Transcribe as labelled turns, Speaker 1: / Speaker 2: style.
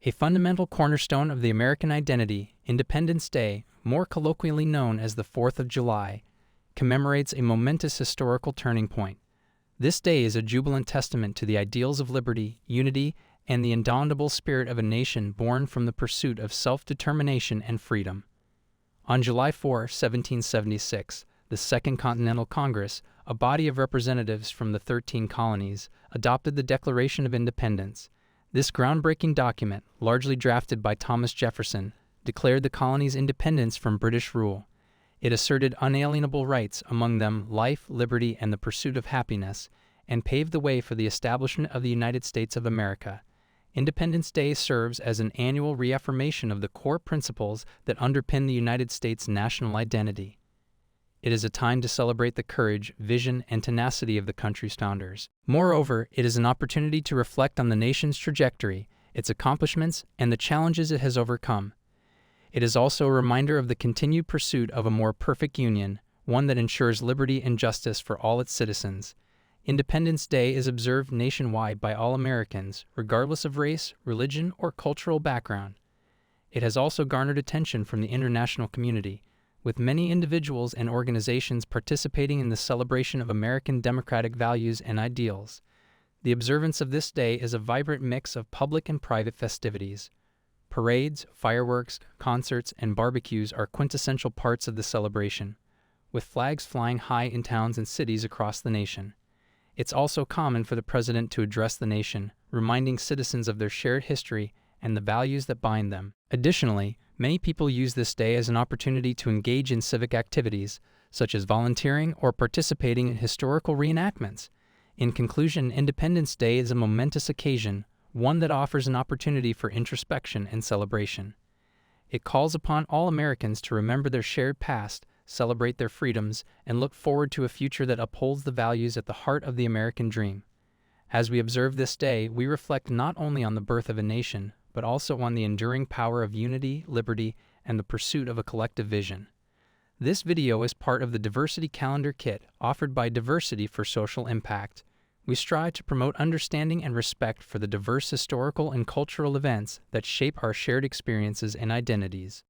Speaker 1: A fundamental cornerstone of the American identity, Independence Day, more colloquially known as the 4th of July, commemorates a momentous historical turning point. This day is a jubilant testament to the ideals of liberty, unity, and the indomitable spirit of a nation born from the pursuit of self-determination and freedom. On July 4, 1776, the Second Continental Congress, a body of representatives from the 13 colonies, adopted the Declaration of Independence. This groundbreaking document, largely drafted by Thomas Jefferson, declared the colonies' independence from British rule. It asserted unalienable rights, among them life, liberty, and the pursuit of happiness, and paved the way for the establishment of the United States of America. Independence Day serves as an annual reaffirmation of the core principles that underpin the United States' national identity. It is a time to celebrate the courage, vision, and tenacity of the country's founders. Moreover, it is an opportunity to reflect on the nation's trajectory, its accomplishments, and the challenges it has overcome. It is also a reminder of the continued pursuit of a more perfect union, one that ensures liberty and justice for all its citizens. Independence Day is observed nationwide by all Americans, regardless of race, religion, or cultural background. It has also garnered attention from the international community, with many individuals and organizations participating in the celebration of American democratic values and ideals. The observance of this day is a vibrant mix of public and private festivities. Parades, fireworks, concerts, and barbecues are quintessential parts of the celebration, with flags flying high in towns and cities across the nation. It's also common for the president to address the nation, reminding citizens of their shared history and the values that bind them. Additionally, many people use this day as an opportunity to engage in civic activities, such as volunteering or participating in historical reenactments. In conclusion, Independence Day is a momentous occasion, one that offers an opportunity for introspection and celebration. It calls upon all Americans to remember their shared past, celebrate their freedoms, and look forward to a future that upholds the values at the heart of the American dream. As we observe this day, we reflect not only on the birth of a nation, but also on the enduring power of unity, liberty, and the pursuit of a collective vision. This video is part of the Diversity Calendar Kit offered by Diversity for Social Impact. We strive to promote understanding and respect for the diverse historical and cultural events that shape our shared experiences and identities.